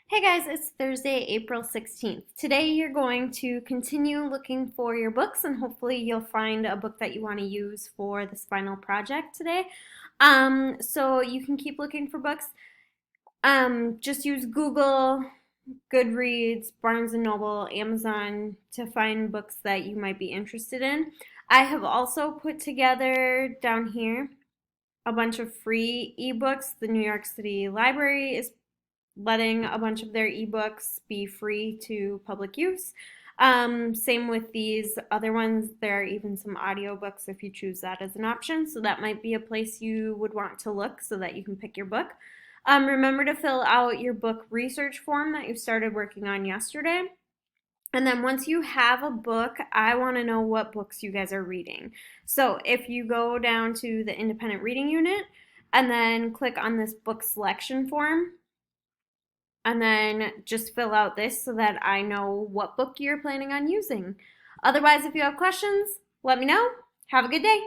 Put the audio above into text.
Hey guys, it's Thursday, April 16th. Today you're going to continue looking for your books and hopefully you'll find a book that you want to use for this final project today. So you can keep looking for books. Just use Google, Goodreads, Barnes& and Noble, Amazon to find books that you might be interested in. I have also put together down here a bunch of free ebooks. The New York City Library is letting a bunch of their ebooks be free to public use. Same with these other ones. There are even some audiobooks if you choose that as an option. So that might be a place you would want to look so that you can pick your book. Remember to fill out your book research form that you started working on yesterday. And then once you have a book, I want to know what books you guys are reading. So if you go down to the independent reading unit and then click on this book selection form, and then just fill out this so that I know what book you're planning on using. Otherwise, if you have questions, let me know. Have a good day.